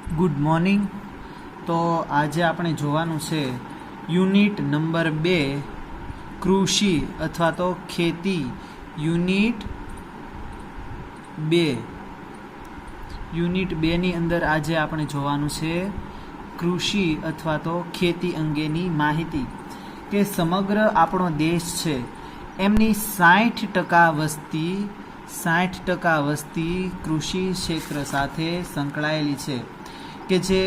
Good morning. તો આજે આપણે જોવાનું છે યુનિટ નંબર 2 કૃષિ અથવા તો ખેતી. યુનિટ 2ની અંદર આજે આપણે જોવાનું છે કૃષિ અથવા તો ખેતી અંગેની માહિતી. કે સમગ્ર આપણો દેશ છે એમની 60% વસ્તી કૃષિ ક્ષેત્ર સાથે સંકળાયેલી છે. કે જે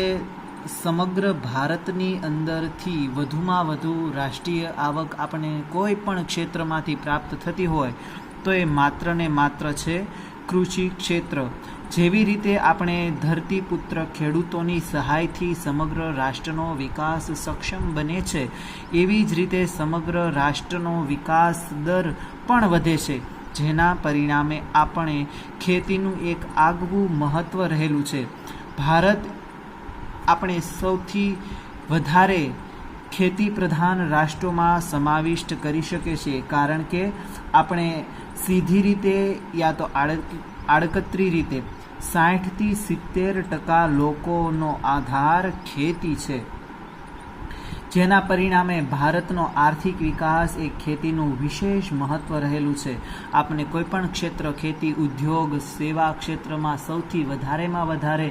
સમગ્ર ભારતની અંદરથી વધુમાં વધુ રાષ્ટ્રીય આવક આપણને કોઈ પણ ક્ષેત્રમાંથી પ્રાપ્ત થતી હોય તો એ માત્ર ને માત્ર છે કૃષિ ક્ષેત્ર. જેવી રીતે આપણે ધરતીપુત્ર ખેડૂતોની સહાયથી સમગ્ર રાષ્ટ્રનો વિકાસ સક્ષમ બને છે, એવી જ રીતે સમગ્ર રાષ્ટ્રનો વિકાસ દર પણ વધે છે, જેના પરિણામે આપણે ખેતીનું એક આગવું મહત્ત્વ રહેલું છે. ભારત આપણે સૌથી વધારે ખેતી પ્રધાન રાષ્ટ્રોમાં સમાવિષ્ટ કરી શકે છે, કારણ કે આપણે સીધી રીતે યા તો આડકતરી રીતે 60થી 70% લોકોનો આધાર ખેતી છે, જેના પરિણામે ભારતનો આર્થિક વિકાસ એ ખેતીનું વિશેષ મહત્ત્વ રહેલું છે. આપણે કોઈપણ ક્ષેત્ર, ખેતી, ઉદ્યોગ, સેવા ક્ષેત્રમાં સૌથી વધારેમાં વધારે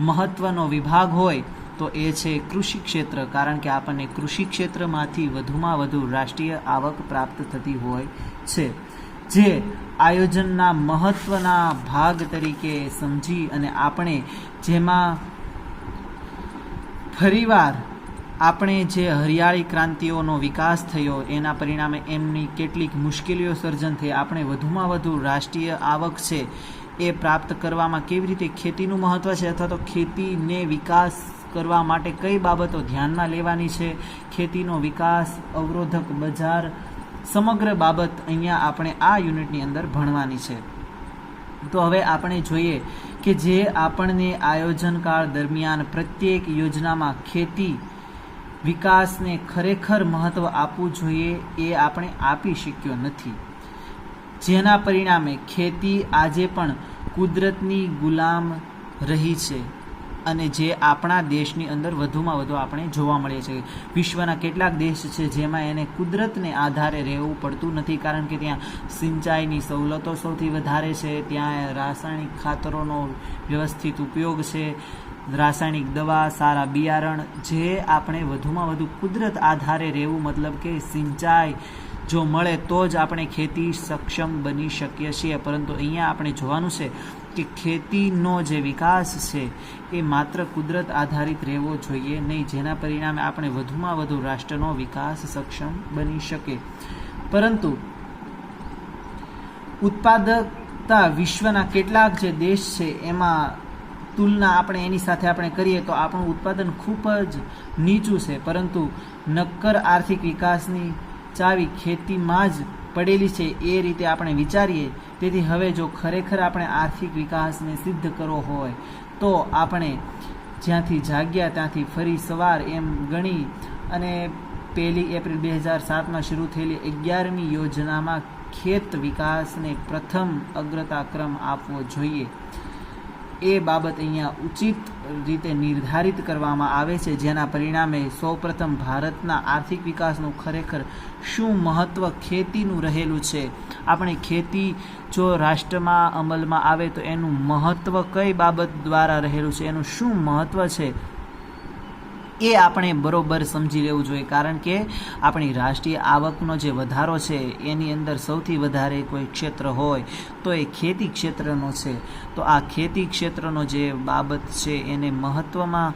મહત્ત્વનો વિભાગ હોય તો એ છે કૃષિ ક્ષેત્ર, કારણ કે આપણને કૃષિ ક્ષેત્રમાંથી વધુમાં વધુ રાષ્ટ્રીય આવક પ્રાપ્ત થતી હોય છે. જે આયોજનના મહત્ત્વના ભાગ તરીકે સમજી અને આપણે જેમાં ફરીવાર આપણે જે હરિયાળી ક્રાંતિઓનો વિકાસ થયો એના પરિણામે એમની કેટલીક મુશ્કેલીઓ સર્જન થઈ. આપણે વધુમાં વધુ રાષ્ટ્રીય આવક છે એ પ્રાપ્ત કરવામાં કેવી રીતે ખેતીનું મહત્ત્વ છે, અથવા તો ખેતીને વિકાસ કરવા માટે કઈ બાબતો ધ્યાનમાં લેવાની છે, ખેતીનો વિકાસ, અવરોધક બજાર, સમગ્ર બાબત અહીંયા આપણે આ યુનિટની અંદર ભણવાની છે. તો હવે આપણે જોઈએ કે જે આપણને આયોજનકાળ દરમિયાન પ્રત્યેક યોજનામાં ખેતી વિકાસને ખરેખર મહત્ત્વ આપવું જોઈએ એ આપણે આપી શક્યો નથી, જેના પરિણામે ખેતી આજે પણ કુદરતની ગુલામ રહી છે અને જે આપણા દેશની અંદર વધુમાં વધુ આપણે જોવા મળે છે. વિશ્વના કેટલાક દેશ છે જેમાં એને કુદરતને આધારે રહેવું પડતું નથી, કારણ કે ત્યાં સિંચાઈની સવલતો સૌથી વધારે છે, ત્યાં રાસાયણિક ખાતરોનો વ્યવસ્થિત ઉપયોગ છે, રાસાયણિક દવા, સારા બિયારણ, જે આપણે વધુમાં વધુ કુદરત આધારે રહેવું, મતલબ કે સિંચાઈ જો મળે તો જ આપણે ખેતી સક્ષમ બની શકીએ છીએ. પરંતુ અહીંયા આપણે જોવાનું છે કે ખેતીનો જે વિકાસ છે એ માત્ર કુદરત આધારિત રહેવો જોઈએ નહીં, જેના પરિણામે આપણે વધુમાં વધુ રાષ્ટ્રનો વિકાસ સક્ષમ બની શકે. પરંતુ ઉત્પાદકતા વિશ્વના કેટલાક જે દેશ છે એમાં તુલના આપણે એની સાથે આપણે કરીએ તો આપણું ઉત્પાદન ખૂબ જ નીચું છે. પરંતુ નક્કર આર્થિક વિકાસની ચાવી ખેતીમાં જ પડેલી છે એ રીતે આપણે વિચારીએ. તેથી હવે જો ખરેખર આપણે આર્થિક વિકાસને સિદ્ધ કરવો હોય તો આપણે જ્યાંથી જાગ્યા ત્યાંથી ફરી સવાર એમ ગણી અને 1 એપ્રિલ 2007માં શરૂ થયેલી 11મી યોજનામાં ખેત વિકાસને પ્રથમ અગ્રતાક્રમ આપવો જોઈએ. એ બાબત અહીંયા ઉચિત રીતે નિર્ધારિત કરવામાં આવે છે, જેના પરિણામે સૌપ્રથમ ભારતના આર્થિક વિકાસનું ખરેખર શું મહત્ત્વ ખેતીનું રહેલું છે. આપણે ખેતી જો રાષ્ટ્રમાં અમલમાં આવે તો એનું મહત્ત્વ કઈ બાબત દ્વારા રહેલું છે, એનું શું મહત્ત્વ છે એ આપણે બરોબર સમજી લેવું જોઈએ, કારણ કે આપણી રાષ્ટ્રીય આવકનો જે વધારો છે એની અંદર સૌથી વધારે કોઈ ક્ષેત્ર હોય તો એ ખેતી ક્ષેત્રનો છે. તો આ ખેતી ક્ષેત્રનો જે બાબત છે એને મહત્ત્વમાં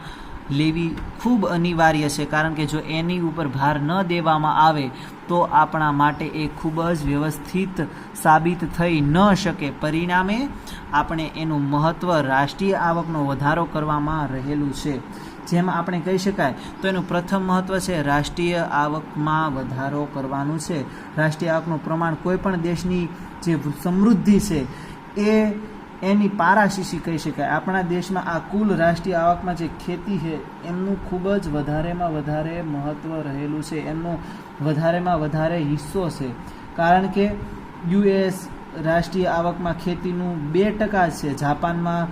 લેવી ખૂબ અનિવાર્ય છે, કારણ કે જો એની ઉપર ભાર ન દેવામાં આવે તો આપણા માટે એ ખૂબ જ વ્યવસ્થિત સાબિત થઈ ન શકે. પરિણામે આપણે એનું મહત્ત્વ રાષ્ટ્રીય આવકનો વધારો કરવામાં રહેલું છે. જેમાં આપણે કહી શકાય તો એનું પ્રથમ મહત્ત્વ છે રાષ્ટ્રીય આવકમાં વધારો કરવાનું છે. રાષ્ટ્રીય આવકનું પ્રમાણ કોઈ પણ દેશની જે સમૃદ્ધિ છે એ એની પારાશીશી કહી શકાય. આપણા દેશમાં આ કુલ રાષ્ટ્રીય આવકમાં જે ખેતી છે એમનું ખૂબ જ વધારેમાં વધારે મહત્ત્વ રહેલું છે, એમનો વધારેમાં વધારે હિસ્સો છે, કારણ કે યુએસ રાષ્ટ્રીય આવકમાં ખેતીનું 2% છે, જાપાનમાં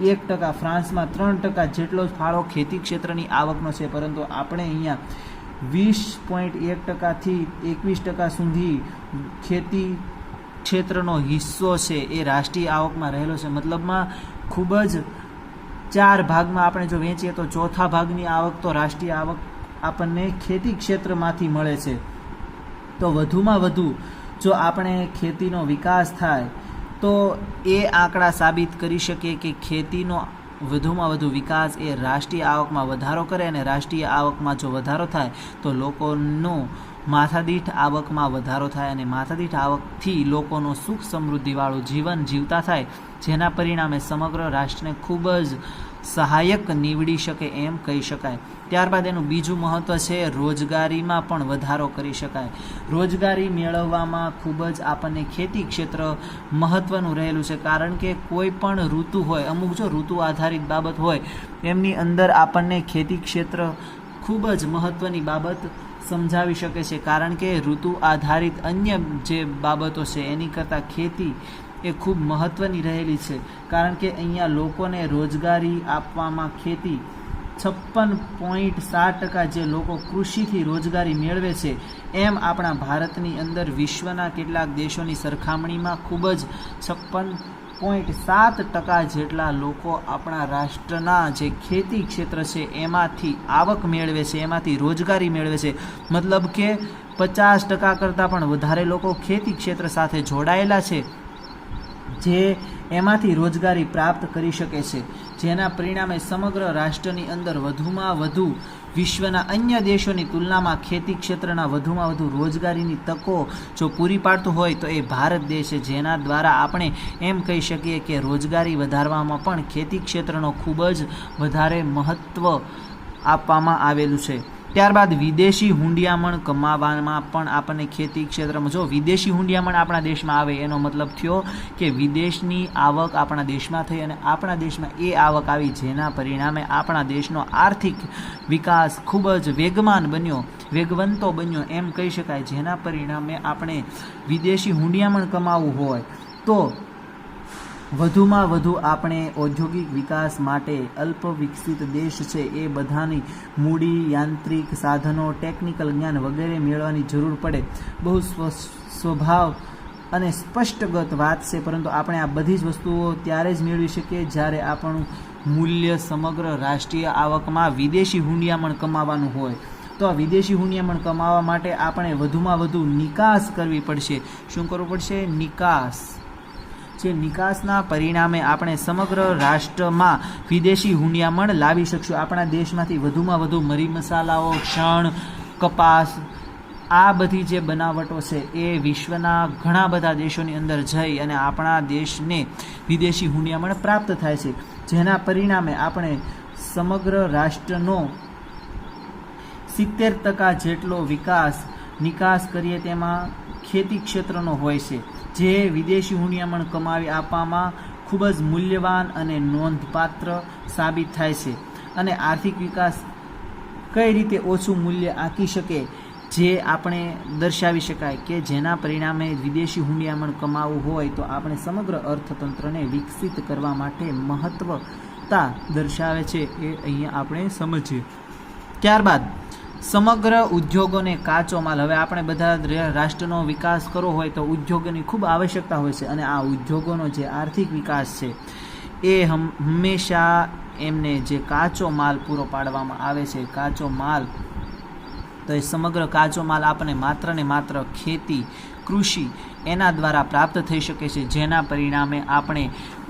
1%, ફ્રાન્સમાં 3% જેટલો જ ફાળો ખેતી ક્ષેત્રની આવકનો છે, પરંતુ આપણે અહીંયા 20.1% થી 21% સુધી ખેતી ક્ષેત્રનો હિસ્સો છે એ રાષ્ટ્રીય આવકમાં રહેલો છે. મતલબમાં ખૂબ જ 4 ભાગમાં આપણે જો વેચીએ તો ચોથા ભાગની આવક તો રાષ્ટ્રીય આવક આપણને ખેતી ક્ષેત્રમાંથી મળે છે. તો વધુમાં વધુ જો આપણે ખેતીનો વિકાસ થાય તો એ આંકડા સાબિત કરી શકે કે ખેતીનો વધુમાં વધુ વિકાસ એ રાષ્ટ્રીય આવકમાં વધારો કરે, અને રાષ્ટ્રીય આવકમાં જો વધારો થાય તો લોકોનો માથાદીઠ આવકમાં વધારો થાય, અને માથાદીઠ આવકથી લોકોનો સુખ સમૃદ્ધિવાળું જીવન જીવતા થાય, જેના પરિણામે સમગ્ર રાષ્ટ્રને ખૂબ જ સહાયક નીવડી શકે એમ કહી શકાય. ત્યારબાદ એનું બીજું મહત્ત્વ છે રોજગારીમાં પણ વધારો કરી શકાય. રોજગારી મેળવવામાં ખૂબ જ આપણને ખેતી ક્ષેત્ર મહત્ત્વનું રહેલું છે, કારણ કે કોઈ પણ ઋતુ હોય, અમુક જો ઋતુ આધારિત બાબત હોય એમની અંદર આપણને ખેતી ક્ષેત્ર ખૂબ જ મહત્ત્વની બાબત સમજાવી શકે છે, કારણ કે ઋતુ આધારિત અન્ય જે બાબતો છે એની કરતાં ખેતી એ ખૂબ મહત્ત્વની રહેલી છે, કારણ કે અહીંયા લોકોને રોજગારી આપવામાં ખેતી 56.7% જે લોકો કૃષિથી રોજગારી મેળવે છે, એમ આપણા ભારતની અંદર વિશ્વના કેટલાક દેશોની સરખામણીમાં ખૂબ જ 56.7% જેટલા લોકો આપણા રાષ્ટ્રના જે ખેતી ક્ષેત્ર છે એમાંથી આવક મેળવે છે, એમાંથી રોજગારી મેળવે છે. મતલબ કે 50% કરતાં પણ વધારે લોકો ખેતી ક્ષેત્ર સાથે જોડાયેલા છે, જે એમાંથી રોજગારી પ્રાપ્ત કરી શકે છે, જેના પરિણામે સમગ્ર રાષ્ટ્રની અંદર વધુમાં વધુ વિશ્વના અન્ય દેશોની તુલનામાં ખેતી ક્ષેત્રના વધુમાં વધુ રોજગારીની તકો જો પૂરી પાડતું હોય તો એ ભારત દેશ છે, જેના દ્વારા આપણે એમ કહી શકીએ કે રોજગારી વધારવામાં પણ ખેતી ક્ષેત્રનો ખૂબ જ વધારે મહત્ત્વ આપવામાં આવેલું છે. ત્યારબાદ વિદેશી હુંડિયામણ કમાવામાં પણ આપણને ખેતી ક્ષેત્રમાં જો વિદેશી હુંડિયામણ આપણા દેશમાં આવે એનો મતલબ થયો કે વિદેશની આવક આપણા દેશમાં થઈ અને આપણા દેશમાં એ આવક આવી, જેના પરિણામે આપણા દેશનો આર્થિક વિકાસ ખૂબ જ વેગવંતો બન્યો એમ કહી શકાય, જેના પરિણામે આપણે વિદેશી હુંડિયામણ કમાવવું હોય તો વધુમાં વધુ આપણે ઔદ્યોગિક વિકાસ માટે અલ્પ વિકસિત દેશ છે એ બધાની મૂડી, યાંત્રિક સાધનો, ટેકનિકલ જ્ઞાન વગેરે મેળવવાની જરૂર પડે. બહુ સ્વભાવ અને સ્પષ્ટગત વાત છે, પરંતુ આપણે આ બધી જ વસ્તુઓ ત્યારે જ મેળવી શકીએ જ્યારે આપણું મૂલ્ય સમગ્ર રાષ્ટ્રીય આવકમાં વિદેશી હુંડિયામણ કમાવાનું હોય. તો આ વિદેશી હુંડિયામણ કમાવા માટે આપણે વધુમાં વધુ નિકાસ કરવી પડશે. શું કરવું પડશે? નિકાસ. જે નિકાસના પરિણામે આપણે સમગ્ર રાષ્ટ્રમાં વિદેશી હુંડિયામણ લાવી શકશું. આપણા દેશમાંથી વધુમાં વધુ મરી મસાલાઓ, શણ, કપાસ, આ બધી જે બનાવટો છે એ વિશ્વના ઘણા બધા દેશોની અંદર જઈ અને આપણા દેશને વિદેશી હુંડિયામણ પ્રાપ્ત થાય છે, જેના પરિણામે આપણે સમગ્ર રાષ્ટ્રનો 70% જેટલો નિકાસ કરીએ તેમાં ખેતી ક્ષેત્રનો હોય છે, જે વિદેશી હુંડિયામણ કમાવી આપવામાં ખૂબ જ મૂલ્યવાન અને નોંધપાત્ર સાબિત થાય છે. અને આર્થિક વિકાસ કઈ રીતે ઓછું મૂલ્ય આંકી શકે, જે આપણે દર્શાવી શકાય કે જેના પરિણામે વિદેશી હુંડિયામણ કમાવવું હોય તો આપણે સમગ્ર અર્થતંત્રને વિકસિત કરવા માટે મહત્વતા દર્શાવે છે, એ અહીંયા આપણે સમજીએ. ત્યારબાદ સમગ્ર ઉદ્યોગોને કાચો માલ. હવે આપણે બધા રાષ્ટ્રનો વિકાસ કરવો હોય તો ઉદ્યોગોની ખૂબ આવશ્યકતા હોય છે, અને આ ઉદ્યોગોનો જે આર્થિક વિકાસ છે એ હંમેશા એમને જે કાચો માલ પૂરો પાડવામાં આવે છે, કાચો માલ, તો એ સમગ્ર કાચો માલ આપણને માત્ર ને માત્ર ખેતી, કૃષિ એના દ્વારા પ્રાપ્ત થઈ શકે છે, જેના પરિણામે આપણે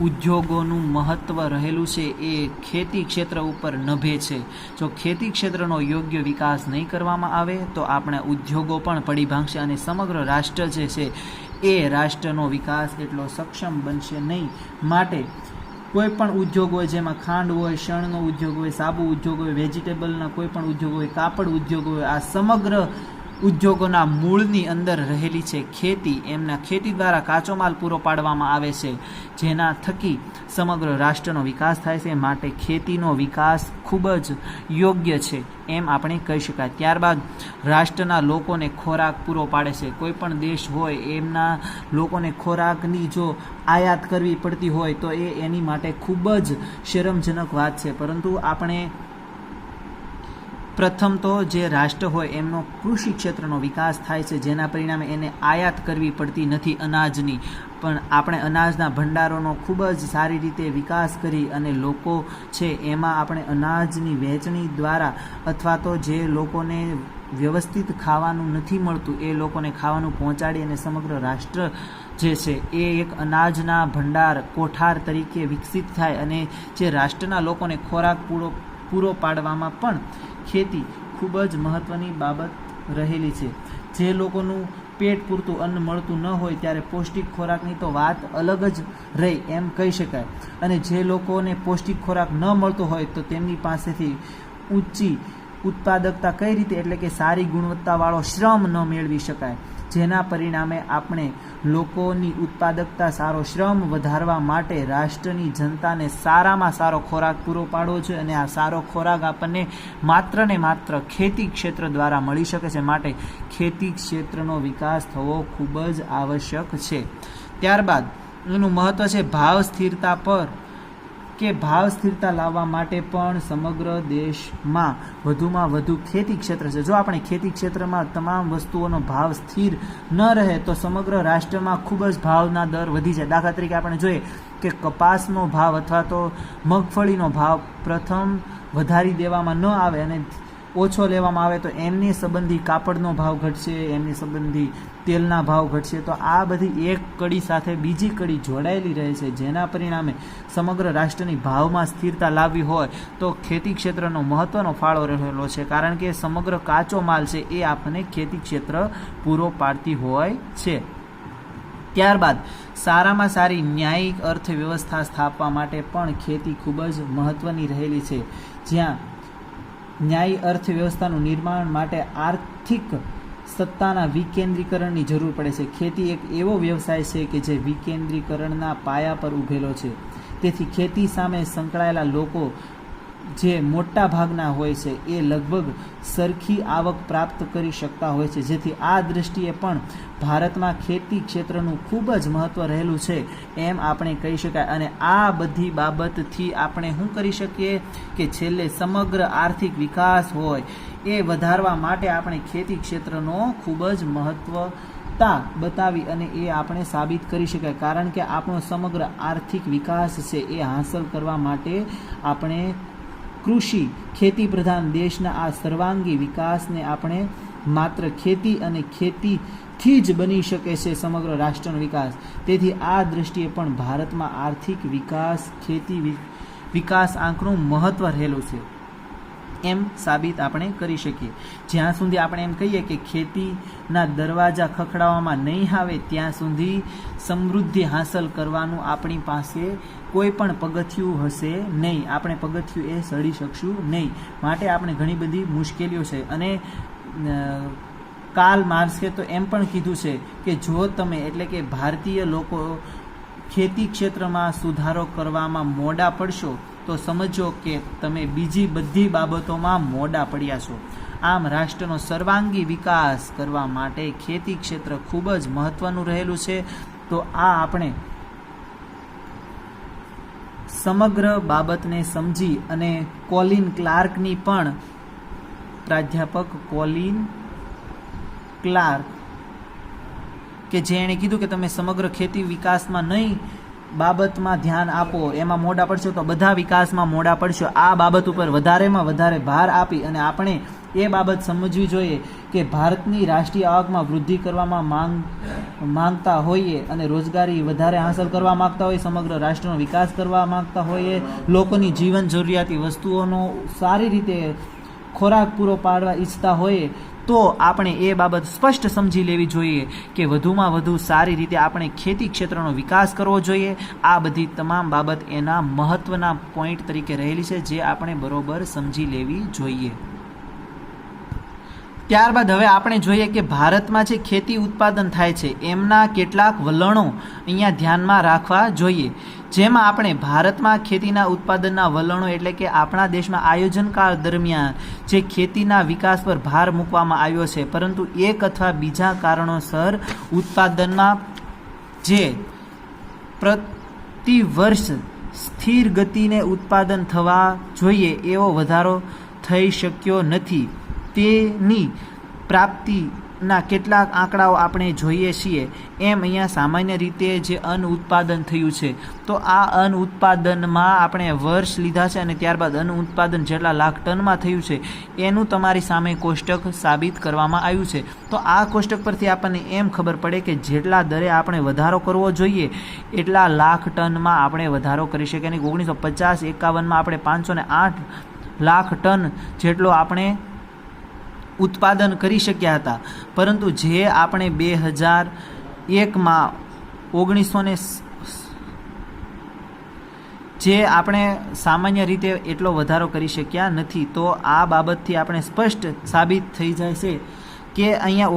ઉદ્યોગોનું મહત્ત્વ રહેલું છે એ ખેતી ક્ષેત્ર ઉપર નભે છે. જો ખેતી ક્ષેત્રનો યોગ્ય વિકાસ નહીં કરવામાં આવે તો આપણે ઉદ્યોગો પણ પડી ભાંગશે, અને સમગ્ર રાષ્ટ્ર જે છે એ રાષ્ટ્રનો વિકાસ એટલો સક્ષમ બનશે નહીં. માટે કોઈ પણ ઉદ્યોગ હોય, જેમાં ખાંડ હોય, શણનો ઉદ્યોગ હોય, સાબુ ઉદ્યોગ હોય, વેજીટેબલના કોઈ પણ ઉદ્યોગ હોય, કાપડ ઉદ્યોગ હોય, આ સમગ્ર ઉદ્યોગોના મૂળની અંદર રહેલી છે ખેતી. એમના ખેતી દ્વારા કાચો માલ પૂરો પાડવામાં આવે છે, જેના થકી સમગ્ર રાષ્ટ્રનો વિકાસ થાય છે. માટે ખેતીનો વિકાસ ખૂબ જ યોગ્ય છે એમ આપણે કહી શકાય. ત્યારબાદ રાષ્ટ્રના લોકોને ખોરાક પૂરો પાડે છે. કોઈ પણ દેશ હોય એમના લોકોને ખોરાકની જો આયાત કરવી પડતી હોય તો એની માટે ખૂબ જ શરમજનક વાત છે. પરંતુ આપણે પ્રથમ તો જે રાષ્ટ્ર હોય એમનો કૃષિ ક્ષેત્રનો વિકાસ થાય છે, જેના પરિણામે એને આયાત કરવી પડતી નથી અનાજની. પણ આપણે અનાજના ભંડારોનો ખૂબ જ સારી રીતે વિકાસ કરી અને લોકો છે એમાં આપણે અનાજની વહેંચણી દ્વારા અથવા તો જે લોકોને વ્યવસ્થિત ખાવાનું નથી મળતું એ લોકોને ખાવાનું પહોંચાડી અને સમગ્ર રાષ્ટ્ર જે છે એ એક અનાજના ભંડાર કોઠાર તરીકે વિકસિત થાય અને જે રાષ્ટ્રના લોકોને ખોરાક પૂરો પાડવામાં પણ ખેતી ખૂબ જ મહત્ત્વની બાબત રહેલી છે. જે લોકોનું પેટ પૂરતું અન્ન મળતું ન હોય ત્યારે પૌષ્ટિક ખોરાકની તો વાત અલગ જ રહી એમ કહી શકાય. અને જે લોકોને પૌષ્ટિક ખોરાક ન મળતો હોય તો તેમની પાસેથી ઊંચી ઉત્પાદકતા કઈ રીતે એટલે કે સારી ગુણવત્તાવાળો શ્રમ ન મેળવી શકાય, જેના પરિણામે આપણે લોકોની ઉત્પાદકતા સારો શ્રમ વધારવા માટે રાષ્ટ્રની જનતાને સારામાં સારો ખોરાક પૂરો પાડવો જોઈએ. અને આ સારો ખોરાક આપણને માત્ર ને માત્ર ખેતી ક્ષેત્ર દ્વારા મળી શકે છે. માટે ખેતી ક્ષેત્રનો વિકાસ થવો ખૂબ જ આવશ્યક છે. ત્યારબાદ એનું મહત્ત્વ છે ભાવ સ્થિરતા પર, કે ભાવ સ્થિરતા લાવવા માટે પણ સમગ્ર દેશમાં વધુમાં વધુ ખેતી ક્ષેત્ર છે. જો આપણે ખેતી ક્ષેત્રમાં તમામ વસ્તુઓનો ભાવ સ્થિર ન રહે તો સમગ્ર રાષ્ટ્રમાં ખૂબ જ ભાવના દર વધી જાય. દાખલા તરીકે આપણે જોઈએ કે કપાસનો ભાવ અથવા તો મગફળીનો ભાવ પ્રથમ વધારી દેવામાં ન આવે અને ઓછો લેવામાં આવે તો એમની સંબંધી કાપડનો ભાવ ઘટશે, એમની સંબંધી તેલના ભાવ ઘટશે. તો આ બધી એક કડી સાથે બીજી કડી જોડાયેલી રહે છે, જેના પરિણામે સમગ્ર રાષ્ટ્રની ભાવમાં સ્થિરતા લાવવી હોય તો ખેતી ક્ષેત્રનો મહત્ત્વનો ફાળો રહેલો છે. કારણ કે સમગ્ર કાચો માલ છે એ આપણને ખેતી ક્ષેત્ર પૂરો પાડતી હોય છે. ત્યારબાદ સારામાં સારી ન્યાયિક અર્થવ્યવસ્થા સ્થાપવા માટે પણ ખેતી ખૂબ જ મહત્ત્વની રહેલી છે. જ્યાં ન્યાયી અર્થવ્યવસ્થાનું નિર્માણ માટે આર્થિક સત્તાના વિકેન્દ્રીકરણની જરૂર પડે છે. ખેતી એક એવો વ્યવસાય છે કે જે વિકેન્દ્રીકરણના પાયા પર ઊભેલો છે. તેથી ખેતી સામે સંકળાયેલા લોકો જે મોટા ભાગના હોય છે એ લગભગ સરખી આવક પ્રાપ્ત કરી શકતા હોય છે. જેથી આ દૃષ્ટિએ પણ ભારતમાં ખેતી ક્ષેત્રનું ખૂબ જ મહત્ત્વ રહેલું છે એમ આપણે કહી શકાય. અને આ બધી બાબતથી આપણે શું કરી શકીએ કે છેલ્લે સમગ્ર આર્થિક વિકાસ હોય એ વધારવા માટે આપણે ખેતી ક્ષેત્રનો ખૂબ જ મહત્વતા બતાવી અને એ આપણે સાબિત કરી શકાય. કારણ કે આપણો સમગ્ર આર્થિક વિકાસ છે એ હાંસલ કરવા માટે આપણે કૃષિ ખેતી પ્રધાન દેશના આ સર્વાંગી વિકાસને આપણે માત્ર ખેતી અને ખેતીથી જ બની શકે છે સમગ્ર રાષ્ટ્રનો વિકાસ. તેથી આ દૃષ્ટિએ પણ ભારતમાં આર્થિક વિકાસ ખેતી વિકાસ આંકનું મહત્ત્વ રહેલું છે એમ સાબિત આપણે કરી શકીએ. જ્યાં સુધી આપણે એમ કહીએ કે ખેતીના દરવાજા ખખડાવવામાં નહીં આવે ત્યાં સુધી સમૃદ્ધિ હાંસલ કરવાનું આપણી પાસે કોઈ પણ પગથિયું હશે નહીં. આપણે પગથિયું એ ચડી શકશું નહીં. માટે આપણે ઘણી બધી મુશ્કેલીઓ છે. અને કાર્લ માર્ક્સે તો એમ પણ કીધું છે કે જો તમે એટલે કે ભારતીય લોકો ખેતી ક્ષેત્રમાં સુધારો કરવામાં મોડા પડશો તો સમજો કે તમે બીજી બધી બાબતોમાં મોડા પડ્યા છો. આમ રાષ્ટ્રનો સર્વાંગી વિકાસ કરવા માટે ખેતી ક્ષેત્ર ખૂબ જ મહત્ત્વનું રહેલું છે. તો આ આપણે સમગ્ર બાબતને સમજી અને કોલિન ક્લાર્કની પણ પ્રાધ્યાપક કોલિન ક્લાર્ક કે જેણે કીધું કે તમે સમગ્ર ખેતી વિકાસમાં નહીં બાબતમાં ધ્યાન આપો, એમાં મોડા પડશો તો બધા વિકાસમાં મોડા પડશો. આ બાબત ઉપર વધારેમાં વધારે ભાર આપી અને આપણે એ બાબત સમજવી જોઈએ કે ભારતની રાષ્ટ્રીય આવકમાં વૃદ્ધિ કરવામાં માંગતા હોઈએ અને રોજગારી વધારે હાંસલ કરવા માંગતા હોઈએ, સમગ્ર રાષ્ટ્રનો વિકાસ કરવા માંગતા હોઈએ, લોકોની જીવન જરૂરિયાતી વસ્તુઓનો સારી રીતે ખોરાક પૂરો પાડવા ઈચ્છતા હોઈએ તો આપણે એ બાબત સ્પષ્ટ સમજી લેવી જોઈએ કે વધુમાં વધુ સારી રીતે આપણે ખેતી ક્ષેત્રનો વિકાસ કરવો જોઈએ. આ બધી તમામ બાબત એના મહત્ત્વના પોઈન્ટ તરીકે રહેલી છે જે આપણે બરોબર સમજી લેવી જોઈએ. ત્યારબાદ હવે આપણે જોઈએ કે ભારતમાં જે ખેતી ઉત્પાદન થાય છે એમના કેટલાક વલણો અહીંયા ધ્યાનમાં રાખવા જોઈએ, જેમાં આપણે ભારતમાં ખેતીના ઉત્પાદનના વલણો એટલે કે આપણા દેશમાં આયોજનકાળ દરમિયાન જે ખેતીના વિકાસ પર ભાર મૂકવામાં આવ્યો છે, પરંતુ એક અથવા બીજા કારણોસર ઉત્પાદનમાં જે પ્રતિ વર્ષ સ્થિર ગતિને ઉત્પાદન થવા જોઈએ એવો વધારો થઈ શક્યો નથી. તેની પ્રાપ્તિના કેટલાક આંકડાઓ આપણે જોઈએ છીએ. એમ અહીંયા સામાન્ય રીતે જે અન્ન ઉત્પાદન થયું છે, તો આ અન્ન ઉત્પાદનમાં આપણે વર્ષ લીધા છે અને ત્યારબાદ અન્ન ઉત્પાદન જેટલા લાખ ટનમાં થયું છે એનું તમારી સામે કોષ્ટક સાબિત કરવામાં આવ્યું છે. તો આ કોષ્ટક પરથી આપણને એમ ખબર પડે કે જેટલા દરે આપણે વધારો કરવો જોઈએ એટલા લાખ ટનમાં આપણે વધારો કરી શકીએ. અને 1950-51માં આપણે 508 લાખ ટન જેટલો આપણે ઉત્પાદન કરી શક્યા હતા, પરંતુ જે આપણે 2001માં 1900 જે આપણે સામાન્ય રીતે એટલો વધારો કરી શક્યા નથી. તો આ બાબતથી આપણે સ્પષ્ટ સાબિત થઈ જાય છે કે અહીંયા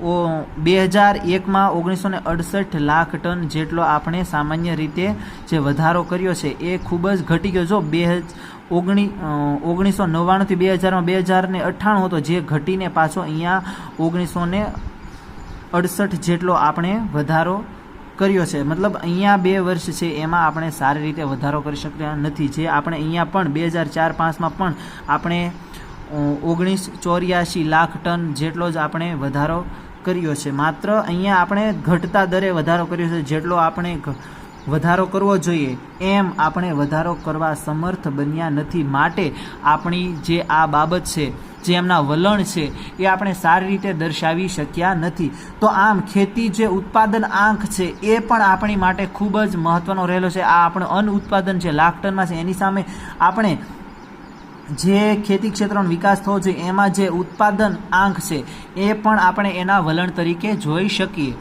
2001માં 1968 લાખ ટન જેટલો આપણે સામાન્ય રીતે જે વધારો કર્યો છે એ ખૂબ જ ઘટી ગયો. જો 1999 થી 2000માં 2098 હતો, જે ઘટીને પાછો અહીંયા 1968 જેટલો આપણે વધારો કર્યો છે. મતલબ અહીંયા 2 વર્ષ છે એમાં આપણે સારી રીતે વધારો કરી શક્યા નથી. જે આપણે અહીંયા પણ 2004-05માં પણ આપણે 1984 લાખ ટન જેટલો જ આપણે વધારો કર્યો છે. માત્ર અહીંયા આપણે ઘટતા દરે વધારો કર્યો છે. જેટલો આપણે વધારો કરવો જોઈએ એમ આપણે વધારો કરવા સમર્થ બન્યા નથી. માટે આપણી જે આ બાબત છે, જે એમના વલણ છે એ આપણે સારી રીતે દર્શાવી શક્યા નથી. તો આમ ખેતી જે ઉત્પાદન આંક છે એ પણ આપણી માટે ખૂબ જ મહત્વનો રહેલો છે. આ આપણો અન્ન ઉત્પાદન જે લાખ ટનમાં છે એની સામે આપણે જે ખેતી ક્ષેત્રનો વિકાસ થવો જોઈએ એમાં જે ઉત્પાદન આંક છે એ પણ આપણે એના વલણ તરીકે જોઈ શકીએ.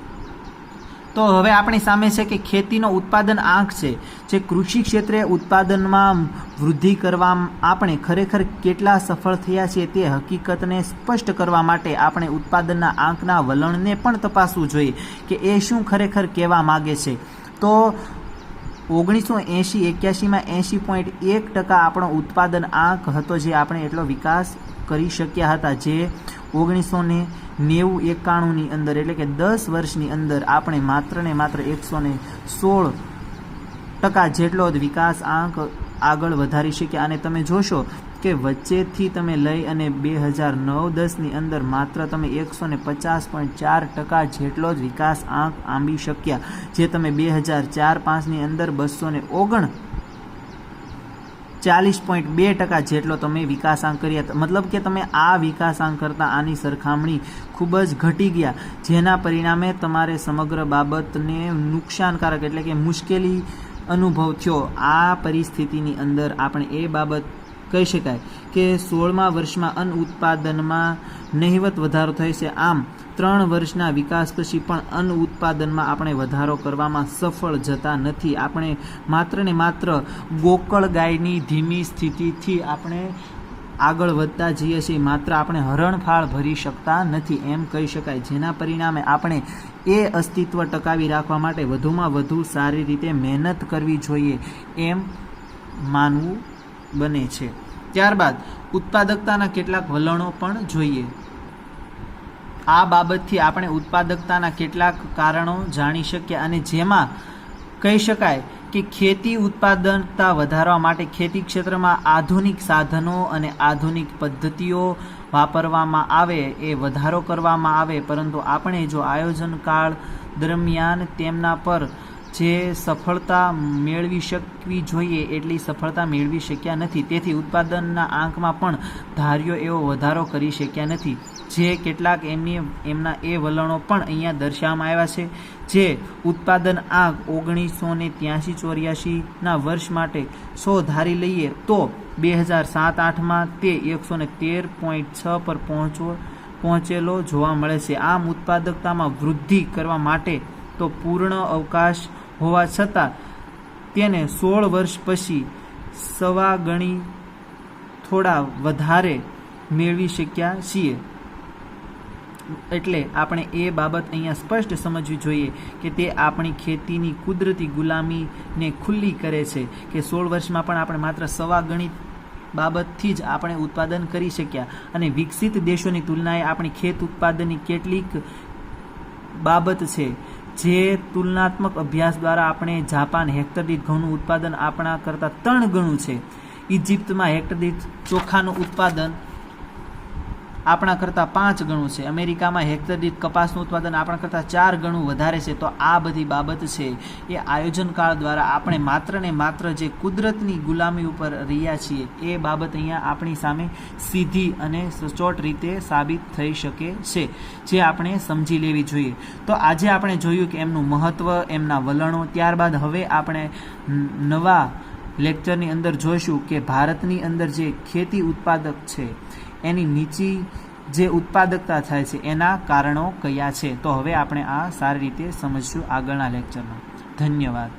તો હવે આપણી સામે છે કે ખેતીનો ઉત્પાદન આંક છે, જે કૃષિ ક્ષેત્રે ઉત્પાદનમાં વૃદ્ધિ કરવામાં આપણે ખરેખર કેટલા સફળ થયા છીએ તે હકીકતને સ્પષ્ટ કરવા માટે આપણે ઉત્પાદનના આંકના વલણને પણ તપાસવું જોઈએ કે એ શું ખરેખર કહેવા માગે છે. તો 1980-81માં 80.1% આપણો ઉત્પાદન આંક હતો, જે આપણે એટલો વિકાસ કરી શક્યા હતા. જે 1990-91ની અંદર એટલે કે 10 વર્ષની અંદર આપણે માત્ર ને માત્ર 116% જેટલો જ વિકાસ આંક આગળ વધારી શક્યા. અને તમે જોશો કે વચ્ચેથી તમે લઈ અને 2009-10ની અંદર માત્ર તમે 150.4% જેટલો જ વિકાસ આંક આંબી શક્યા. જે તમે 2004-05ની અંદર 240.2% જેટલો તમે વિકાસાંક કર્યા. મતલબ કે તમે આ વિકાસાંક કરતાં આની સરખામણી ખૂબ જ ઘટી ગયા, જેના પરિણામે તમારે સમગ્ર બાબતને નુકસાનકારક એટલે કે મુશ્કેલી અનુભવ થયો. આ પરિસ્થિતિની અંદર આપણે એ બાબત કહી શકાય કે 16મા વર્ષમાં અન્ન ઉત્પાદનમાં નહિવત વધારો થયો છે. આમ 3 વર્ષના વિકાસ પછી પણ અન્ન ઉત્પાદનમાં આપણે વધારો કરવામાં સફળ જતા નથી. આપણે માત્ર ને માત્ર ગોકળ ગાયની ધીમી સ્થિતિથી આપણે આગળ વધતા જઈએ છીએ. માત્ર આપણે હરણફાળ ભરી શકતા નથી એમ કહી શકાય, જેના પરિણામે આપણે એ અસ્તિત્વ ટકાવી રાખવા માટે વધુમાં વધુ સારી રીતે મહેનત કરવી જોઈએ એમ માનવું બને છે. ત્યારબાદ ઉત્પાદકતાના કેટલાક વલણો પણ જોઈએ. આ બાબતથી આપણે ઉત્પાદકતાના કેટલાક કારણો જાણી શકીએ, અને જેમાં કહી શકાય કે ખેતી ઉત્પાદકતા વધારવા માટે ખેતી ક્ષેત્રમાં આધુનિક સાધનો અને આધુનિક પદ્ધતિઓ વાપરવામાં આવે, એ વધારો કરવામાં આવે, પરંતુ આપણે જો આયોજન કાળ દરમિયાન તેમના પર જે સફળતા મેળવી શકવી જોઈએ એટલી સફળતા મેળવી શક્યા નથી. તેથી ઉત્પાદનના આંકમાં પણ ધાર્યો એવો વધારો કરી શક્યા નથી. જે કેટલાક એમના એ વલણો પણ અહીંયા દર્શાવવામાં આવ્યા છે. જે ઉત્પાદન આંક 1983-84ના વર્ષ માટે 100 ધારી લઈએ તો 2007-08માં તે 113.6 પર પહોંચેલો જોવા મળે છે. આમ ઉત્પાદકતામાં વૃદ્ધિ કરવા માટે તો પૂર્ણ અવકાશ હોવા છતાં તેને 16 વર્ષ પછી સવા ગણી થોડા વધારે મેળવી શક્યા છીએ. એટલે આપણે એ બાબત અહીંયા સ્પષ્ટ સમજવી જોઈએ કે તે આપણી ખેતીની કુદરતી ગુલામીને ખુલ્લી કરે છે કે 16 વર્ષમાં પણ આપણે માત્ર સવા ગણિત બાબતથી જ આપણે ઉત્પાદન કરી શક્યા, અને વિકસિત દેશોની તુલનાએ આપણી ખેત ઉત્પાદનની કેટલીક બાબત છે જે તુલનાત્મક અભ્યાસ દ્વારા આપણે જાપાન હેક્ટર દીઠ ઘઉંનું ઉત્પાદન આપણા કરતાં 3 ગણું છે. ઇજિપ્તમાં હેક્ટર દીઠ ચોખાનું ઉત્પાદન આપણા કરતાં 5 ગણું છે. અમેરિકામાં હેક્ટર દીઠ કપાસનું ઉત્પાદન આપણા કરતાં 4 ગણું વધારે છે. તો આ બધી બાબત છે એ આયોજનકાળ દ્વારા આપણે માત્ર ને માત્ર જે કુદરતની ગુલામી ઉપર રહ્યા છીએ એ બાબત અહીંયા આપણી સામે સીધી અને સચોટ રીતે સાબિત થઈ શકે છે, જે આપણે સમજી લેવી જોઈએ. તો આજે આપણે જોયું કે એમનું મહત્ત્વ, એમના વલણો. ત્યારબાદ હવે આપણે નવા લેક્ચરની અંદર જોઈશું કે ભારતની અંદર જે ખેતી ઉત્પાદક છે એની નીચી જે ઉત્પાદકતા થાય છે એના કારણો કયા છે. તો હવે આપણે આ સારી રીતે સમજશું આગળના લેક્ચરમાં. ધન્યવાદ.